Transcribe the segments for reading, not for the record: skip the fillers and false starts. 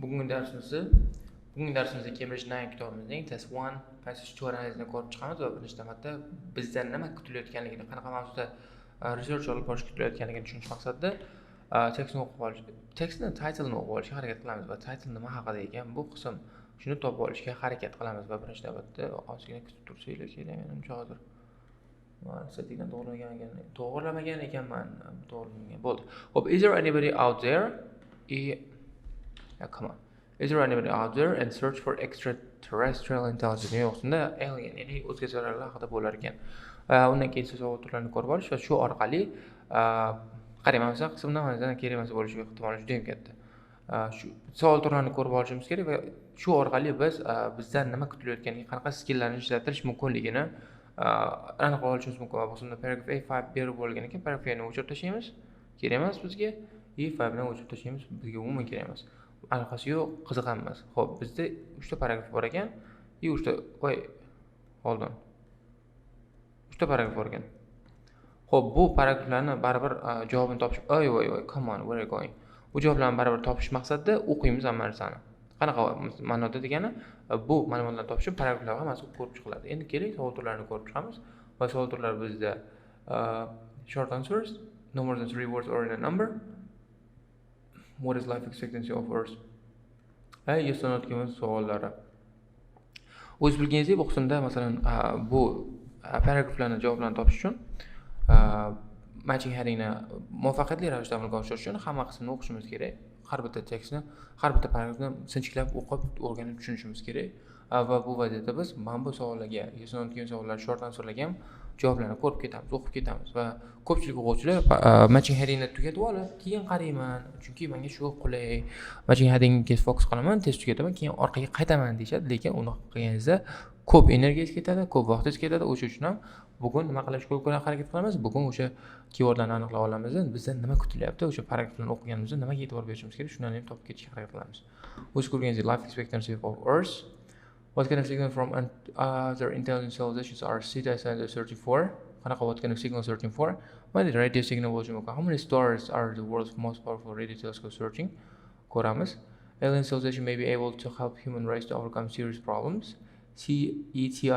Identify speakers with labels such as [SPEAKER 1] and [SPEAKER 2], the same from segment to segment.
[SPEAKER 1] Bugungi darsimizda Cambridge 9 kitobimizning test 1 passage 2 analizini ko'rib chiqamiz va birinchi navbatda bizdan nima kutilayotganligini, qanaqa mavzuda research olib borish kutilayotganligini tushunish maqsadida tekstni o'qib olish, tekstni titlini o'qib olishga harakat qilamiz va title nima haqida ekan bu qism shuni topib olishga harakat qilamiz va birinchi navbatda ozgina kutib tursanglar kerak. Menimcha hozir settingdan to'g'rilamagan ekanman. To'g'rilangan bo'ldi. Hope is there anybody out there? Come on. Is there anybody out there and search for extraterrestrial intelligence? Yo'qsunda alien, ya'ni o'zgachalar haqida bo'lar ekan. Undan keyin siz savol turlarini ko'rib olish va shu orqali qaraymansa qismdan mana kerak emas bo'lishi ehtimoli juda ham katta. Shu savol turlarini ko'rib olishimiz kerak va shu orqali biz bizdan nima kutilayotganini, qanaqa skilllarni ishlatish mumkinligini aniqlab olishimiz mumkin. Va bu paragraf A5 berib bo'lgan ekan, paragraf A ni o'chirib tashlaymiz. Kerak emas bizga. E5 ni o'chirib tashlaymiz. Bizga umuman kerak emas. Anaqasi yo'q, qiziq emas. Xo'p, bizda 3 ta paragraf bor ekan. 3 ta, hold on. 3 ta paragraf bor ekan. Xo'p, bu paragraflarni baribir javobini topish. Come on, where are you going? Bu javoblarni baribir topish maqsadida o'qiymiz hamma narsani. Qanaqa ma'noda degani, bu ma'lumotlarni topish uchun paragraflar hammasi ko'rib chiqiladi. Endi keling, savol turlarini ko'rib chiqamiz. Va savol turlari bizda short answers, no more than 3 words or in a number. What is life expectancy of Earth? Yes or no degan savollari. O'z bilganingizdek, bu qismda masalan bu paragraflarning javoblarini topish uchun matching headingni muvaffaqiyatli ravishda amalga oshirish uchun hamma qismni o'qishimiz kerak. Har bitta tekstni, har bitta paragrafni sinchiklab o'qib, o'rganib tushunishimiz kerak. Va bu vaziyatda biz mana bu savollarga, yes or no degan savollar, short answerlarga ham javoblarni ko'rib ketamiz, o'qib ketamiz va ko'pchilik o'quvchilar matching headingni tugatib olib, keyin qarayman, chunki menga shu qulay, matching headingga fokus qilaman, test tugataman, keyin orqaga qaytaman deyshadi, lekin uni qilganingizda ko'p energiyangiz ketadi, ko'p vaqtingiz ketadi. O'sha uchun ham bugun nima qilishga ko'ra harakat qilamiz. Bugun o'sha keywordlarni aniqlab olamiz, bizdan nima kutilyapti, o'sha paragraflarni o'qiganimizda nimaga e'tibor berishimiz kerak, shundan ham topib ketishga harakat qilamiz. O'z ko'rganingizdek life expectancy of Earth. What kind of signal from other intelligent civilizations are citizens searching for? What kind of signal searching for? Well, the radio signal was how many stars are the world's most powerful radio telescope searching? Koramas. Alien civilization may be able to help human race to overcome serious problems. SETI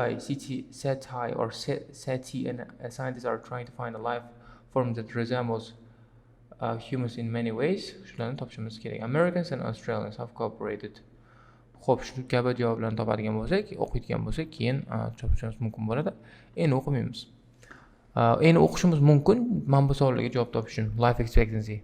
[SPEAKER 1] or SETI and scientists are trying to find a life form that resembles humans in many ways. Americans and Australians have cooperated. Xo'p, shu kabi javoblarni topadigan bo'lsak, o'qiydigan bo'lsak, keyin chopishimiz mumkin bo'ladi. Endi o'qimaymiz. Endi o'qishimiz mumkin mana bu savollarga javob topish uchun. Life expectancy.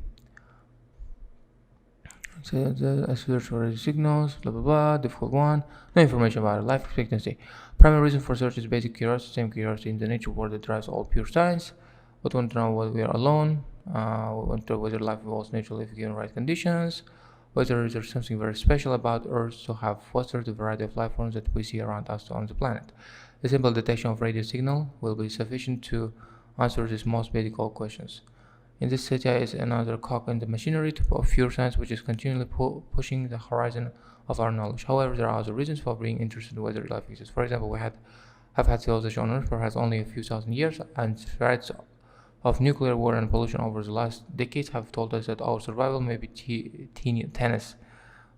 [SPEAKER 1] So the search for signals, blah blah blah, difficult one. No information about it. Life expectancy. Primary reason for search is basic curiosity, same curiosity in the nature world that drives all pure science. We want to know whether we are alone. We want to know whether life evolves naturally if given right conditions. Whether there's something very special about Earth to have fostered the variety of life forms that we see around us on the planet. The simple detection of radio signal will be sufficient to answer these most basic questions. In this SETI is another cog in the machinery of pure science which is continually pushing the horizon of our knowledge. However, there are other reasons for being interested in whether life exists. For example, we have had civilization on Earth for only a few thousand years, and threats of nuclear war and pollution over the last decades have told us that our survival may be tenuous.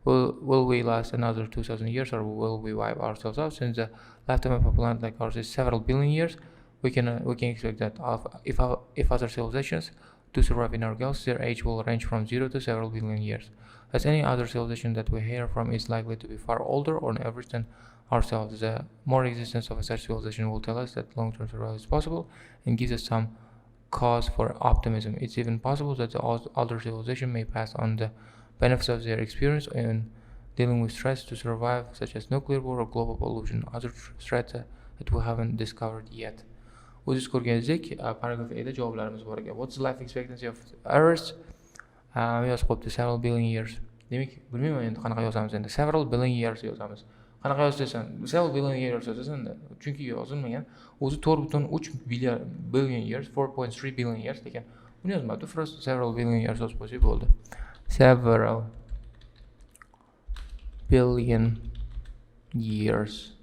[SPEAKER 1] Will we last another 2,000 years, or will we wipe ourselves out? Since the lifetime of a planet like ours is several billion years, we can expect that if other civilizations do survive in our galaxy, their age will range from 0 to several billion years. As any other civilization that we hear from is likely to be far older on average than ourselves, the more existence of such civilization will tell us that long-term survival is possible and gives us some cause for optimism. It's even possible that the older civilization may pass on the benefits of their experience in dealing with threats to survive, such as nuclear war or global pollution, other threats that we haven't discovered yet. O'zingiz ko'rganingizdek, paragraf A da javoblarimiz bor ekan. What's the life expectancy of Earth? Yozib qo'yibdi, several billion years. Demak, bilmayman endi qanaqa yozamiz endi. Several billion years yozamiz. Qanaqa yozasan? Several billion years yozasan-da. Chunki yozilmagan. O'zi 4.3 billion years, 4.3 billion years degan. Buni yozmabdi. First several billion years yozib qo'ysak bo'ldi. Several billion years.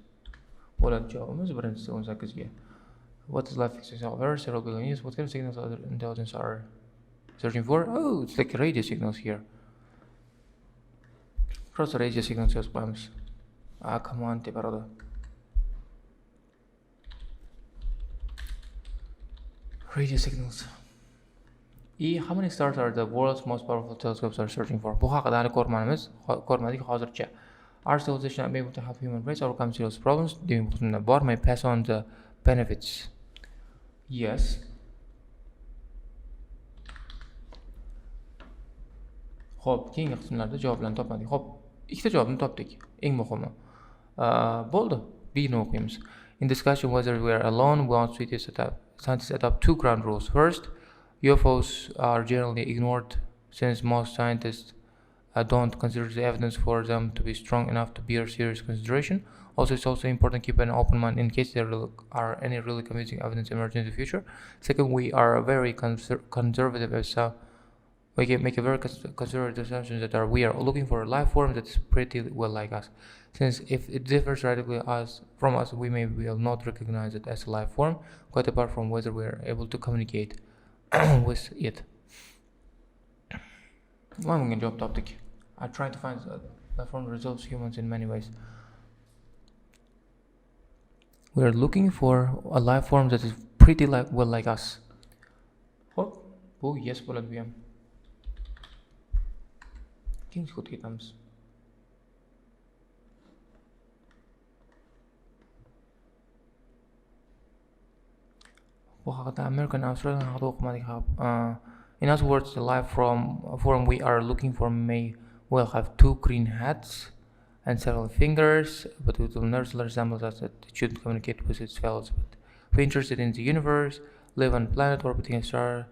[SPEAKER 1] Bo'ladi javobimiz birinchisi 18 ga. What is life expectancy of Earth? Several billion years. What kind of signals other intelligence are searching for? Oh, it's like radio signals here. Просто radio signals yozib qo'yamiz. Come on deb arada. Radio signals. How many stars are the world's most powerful telescopes are searching for? Bu haqida hali ko'rmadik hozircha. Our civilization are able to help human race overcome serious problems. Demak, bunda bor, may pass on the benefits. Yes. Xo'p, keyingi qismlarda javoblarni topmadik. Xo'p, ikkita javobni topdik. Eng muhimi. Bo'ldi. Bni o'qiymiz. In discussion whether we are alone, we want scientists adopt two ground rules. First, UFOs are generally ignored since most scientists don't consider the evidence for them to be strong enough to bear serious consideration. Also, it's also important to keep an open mind in case there are any really convincing evidence emerging in the future. Second, we are very conservative as we can make a very conservative assumption that we are looking for a life form that's pretty well like us. Since if it differs radically from us, we may will not recognize it as a life form, quite apart from whether we are able to communicate with it. One job topic. I try to find a life form that resolves humans in many ways. We are looking for a life form that is pretty well like us. Oh, yes, bo'ladi bu ham. Keyingi kodga ketamiz. Bu haqida American Australian haqida o'qimadik. In other words, the life form we are looking for may well have two green hats and several fingers, but it will not resemble us that it shouldn't communicate with its fellows. But if we're interested in the universe, live on a planet orbiting a star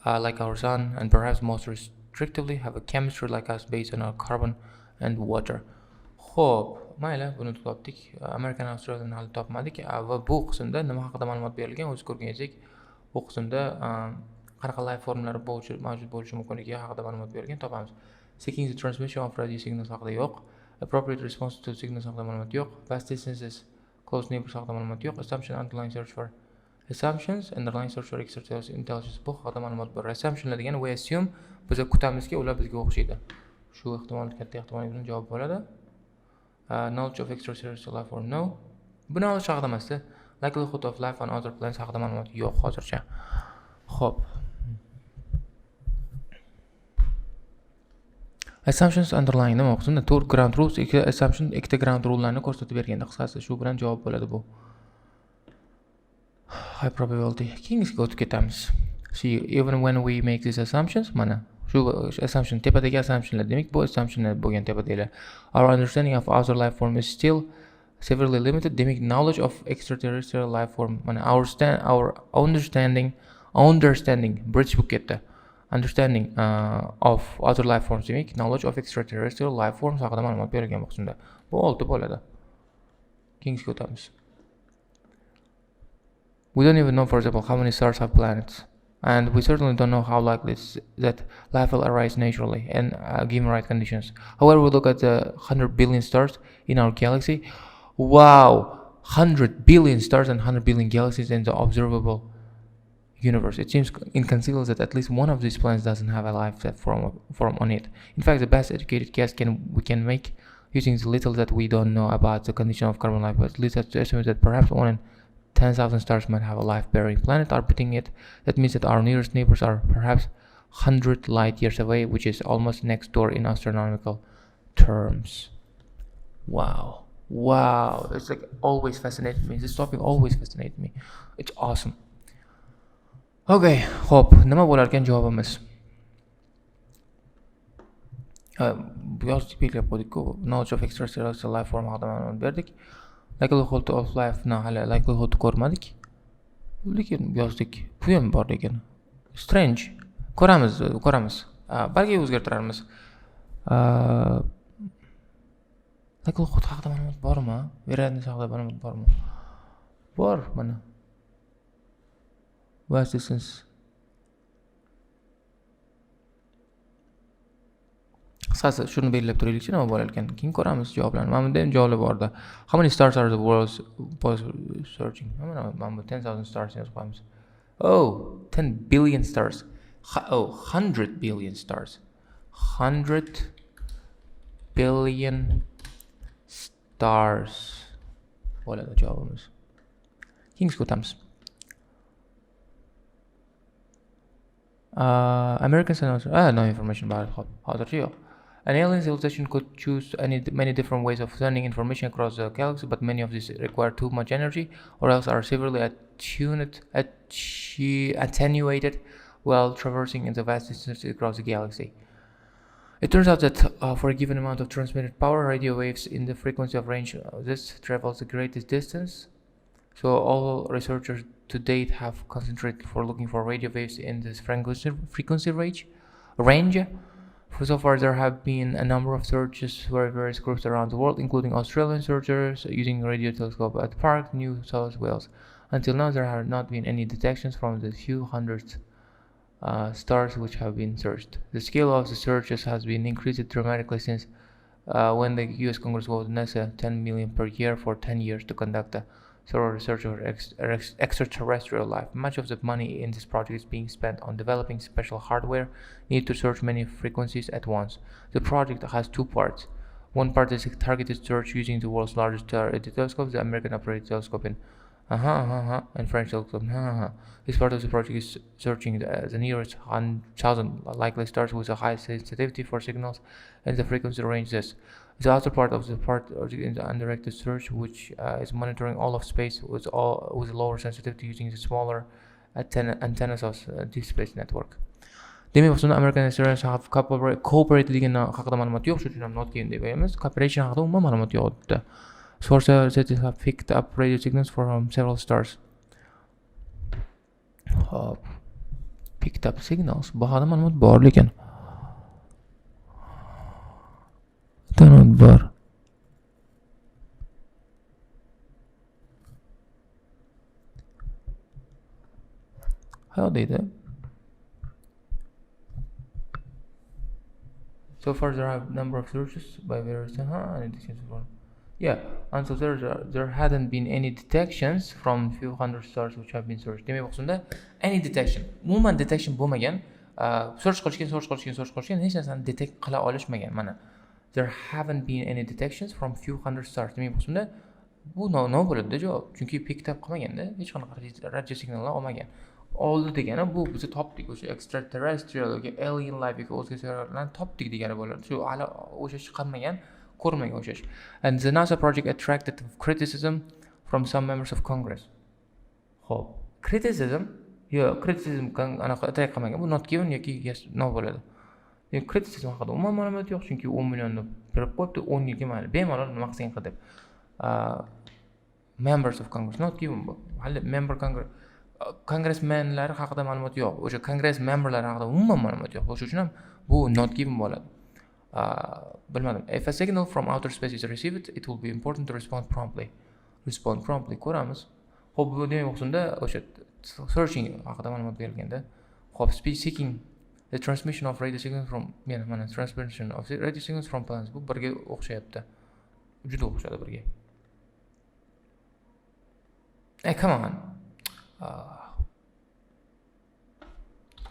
[SPEAKER 1] like our sun, and perhaps most restrictively have a chemistry like us based on our carbon and water. Xo'p, mayli, buni topdik. American Australian hali topmadik va bu qismda nima haqida ma'lumot berilgan o'zi ko'rganingizek, bu qismda qanaqa life formlari mavjud bo'lishi mumkinligi haqida ma'lumot berilgan, topamiz. Seeking the transmission of radio signals haqida yo'q. Appropriate response to signals haqida ma'lumot yo'q. Vast distances, close neighbors haqida ma'lumot yo'q. Assumptions underlying search for extraterrestrial intelligence bu haqida ma'lumot bor. Assumptionlar degani we assume, biz kutamizki ular bizga o'xshaydi. Shu ehtimol katta ehtimol bilan javob bo'ladi. Knowledge of extraterrestrial life form, no. Bu knowledge haqida emasda. Likelihood of life on other planets haqida ma'lumot yo'q hozircha. Xo'p. Assumptions underlying nima o'qisunda? To'rt ground rules, ikkita ground rule'larni ko'rsatib berganda qisqasi shu bilan javob bo'ladi bu. High probability. Keyingisiga o'tib ketamiz. See, even when we make these assumptions, mana shu assumption tepadagi assumptionlar, demak bu assumptionlar bo'lgan tepadagilar. Our understanding of other life form is still severely limited. Demak, knowledge of extraterrestrial life form, mana our understanding bridge book ketdi. Understanding of other life forms, demak knowledge of extraterrestrial life forms haqida ma'lumot berilgan bu qismda. Bu 6 bo'ladi. Keyingisiga o'tamiz. We don't even know, for example, how many stars have planets. And we certainly don't know how likely it is that life will arise naturally and given right conditions. However, we look at the 100 billion stars in our galaxy. Wow! 100 billion stars and 100 billion galaxies in the observable universe. It seems inconceivable that at least one of these planets doesn't have a life form on it. In fact, the best educated guess we can make using the little that we don't know about the condition of carbon life, but leads us to estimate that perhaps 1 in 10,000 stars might have a life-bearing planet orbiting it. That means that our nearest neighbors are perhaps 100 light years away, which is almost next door in astronomical terms. Wow. Wow. It's like always fascinated me. This topic always fascinated me. It's awesome. Okay, xo'p, nima bo'lar ekan javobimiz? Bu yozib belgilab qo'ydik-ku. Knowledge of extraterrestrial life form haqida ma'lumot berdik. Likelihood of life hali likelihood ko'rmadik. Lekin yozdik. Bu ham bor ekan. Strange. Ko'ramiz. Balki o'zgartiramiz. Likelihood haqida ma'lumot bormi? Veriyatность haqida ma'lumot bormi? Bor, mana. Vast distance. Qisqasi shuni belgilab turaylikchi, nima bo'lar ekan. Keyin ko'ramiz javoblarni. Mana bunda ham javoblar borda. How many stars are the world's searching? Mana bu 10,000 stars yozib qo'yamiz. Oh, 10 billion stars. 100 billion stars. 100 billion stars bo'ladi javobimiz. Keyingisiga o'tamiz. American scientists, no information about it. Hozircha yo'q. An alien civilization could choose many different ways of sending information across the galaxy, but many of these require too much energy or else are severely attenuated while traversing in the vast distances across the galaxy. It turns out that for a given amount of transmitted power, radio waves in the frequency of range this travels the greatest distance. So all researchers to date have concentrated for looking for radio waves in this frequency range. So far, there have been a number of searches by various groups around the world, including Australian searchers using radio telescope at Park, New South Wales. Until now, there have not been any detections from the few hundred stars which have been searched. The scale of the searches has been increased dramatically since when the US Congress voted NASA $10 million per year for 10 years to conduct a thorough research of extraterrestrial life. Much of the money in this project is being spent on developing special hardware needed to search many frequencies at once. The project has two parts. One part is a targeted search using the world's largest telescope, the American operated telescope in and French telescope. This part of the project is searching the nearest 1,000 likely stars with a high sensitivity for signals and the frequency ranges. The other part of the in the undirected search, which is monitoring all of space with lower sensitivity using the smaller antennas of deep space network. Demak, o'shanda American Express have cooperated degan haqida ma'lumot yo'q, shuning uchun ham not given deb aytamiz. Cooperation haqida umuman ma'lumot yo'q debdi. Sources that have picked up radio signals from several stars. Picked up signals. Bu haqida ma'lumot bor lekin. Tanot bor. How deydi? So far there are a number of searches by various until there hadn't been any detections from few hundred stars which have been searched. Demak, o'shanda any detection, umuman detection bo'lmagan, search qilishgan, hech narsani detect qila olishmagan. Mana there haven't been any detections from few hundred stars. Demak, o'shanda bu no bo'ladi javob. Chunki picked up qilmaganda, hech qanaqa radio signallar olmagan. Oldi degani bu biz topdik, o'sha extraterrestrial yoki alien life yoki o'zga sayyoralarni topdik degani bo'ladi. Shu hali o'sha chiqarmagan, ko'rmagan o'sha. And the NASA project attracted criticism from some members of Congress. Xo'p, criticism anaqa attract qilmagan. Bu not given yoki yes no bo'ladi. Demak, criticism haqida umuman ma'lumot yo'q, chunki 10 millionni berib qo'yibdi, 10 yilga mayli bemalol nima qilsang qil deb. Members of Congress not given bu. Hali member kongressmenlar haqida ma'lumot yo'q. O'sha kongress memberlari haqida umuman ma'lumot yo'q. O'sha uchun ham bu not given bo'ladi. Bilmadim. If a signal from outer space is received, it will be important to respond promptly. Ko'ramiz. Xo'p, bu demak o'shanda o'sha searching haqida ma'lumot berilganda, xo'p, seeking the transmission of radio signals from transmission of radio signals from planets. Bu birga o'xshayapti. Juda o'xshadi birga. Come on.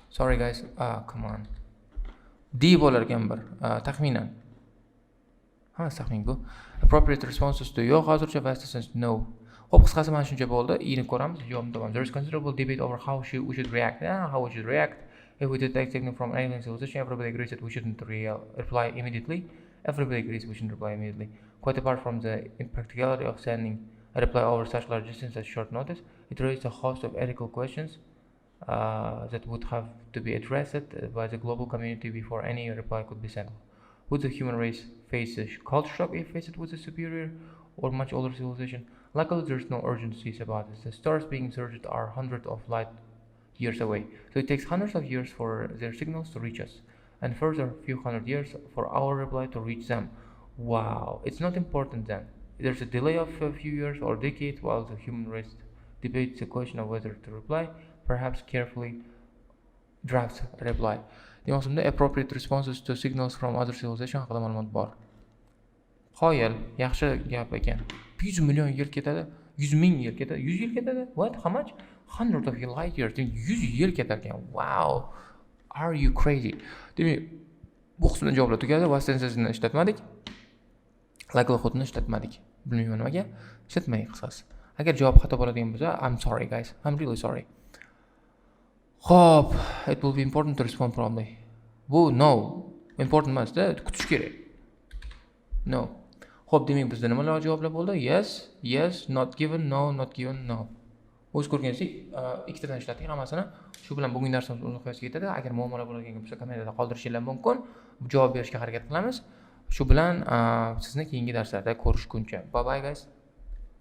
[SPEAKER 1] Sorry guys, come on. D bo'lar ekan bir, taxminan. Taxmin bu. Appropriate responses to yo'q, hozircha vast distance no. Xo'p, qisqasi mana shuncha bo'ldi. Ini ko'ramiz. Javobni topaman. There is considerable debate over how we should react. How we should react if we detect signal from alien civilization. Everybody agrees that we shouldn't reply immediately. Everybody agrees we shouldn't reply immediately. Quite apart from the impracticality of sending a reply over such large distance at short notice, it raises a host of ethical questions that would have to be addressed by the global community before any reply could be sent. Would the human race face a culture shock if faced with a superior or much older civilization? Luckily, there's no urgency about this. The stars being searched are hundreds of light years away, so it takes hundreds of years for their signals to reach us, and further a few hundred years for our reply to reach them. Wow, it's not important then. There's a delay of a few years or decades while the human race debates the question of whether to reply, perhaps carefully drafts a reply. Demoqchimda appropriate responses to signals from other civilization haqida ma'lumot bor. Qoyil, yaxshi gap ekan. 100 million yil ketadi, 100 ming yil ketadi, 100 yil ketadi. What? How much? Hundreds of light years. 100 yil ketar ekan. Wow. Are you crazy? Demak, bu qismni javoblar tugadi. Vast sensasini ishlatmadik. likelihoodni ishlatmadik. Bilmayman nimaga. Ishlatmang qisqasi. Agar javob xato bo'ladigan bo'lsa, I'm sorry guys. I'm really sorry. Xo'p, it will be important to respond promptly. Bu no. Important emas-da, kutish kerak. No. Xo'p, demak bizda nimalar javoblar bo'ldi? Yes, yes, not given, no, not given, no. O'z ko'rganingizdek, ikkitadan ishlating hammasini. Shu bilan bugungi darsimiz uzoqlashib ketadi. Agar muammolar bo'ladigan bo'lsa, kommentarda qoldirishingiz mumkin. Javob berishga harakat qilamiz. Shu bilan sizni keyingi darslarda ko'rishguncha. Bye bye guys.